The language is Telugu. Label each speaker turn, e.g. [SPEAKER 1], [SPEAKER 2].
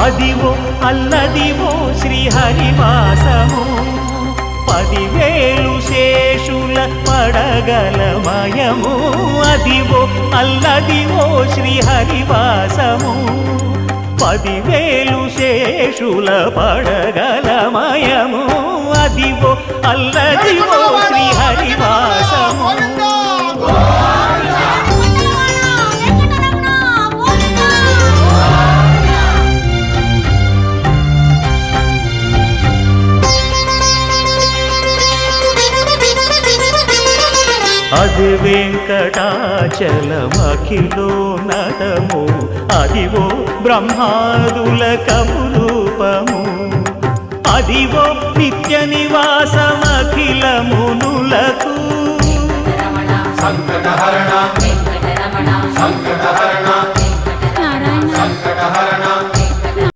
[SPEAKER 1] అదివో అల్లదివో శ్రీహరివాసము 10,000 శేషుల పడగలమయము అదివో అల్లదివో శ్రీహరివాసము 10,000 శేషుల పడగలమయము అదివో అల్లదివో శ్రీహరివాసము అది వెంకటాచలమఖిలోన్నతము అదివో బ్రహ్మాదుల కమురూపము అదివో నిత్య నివాసమఖిలమునులకు
[SPEAKER 2] సంకటహరణ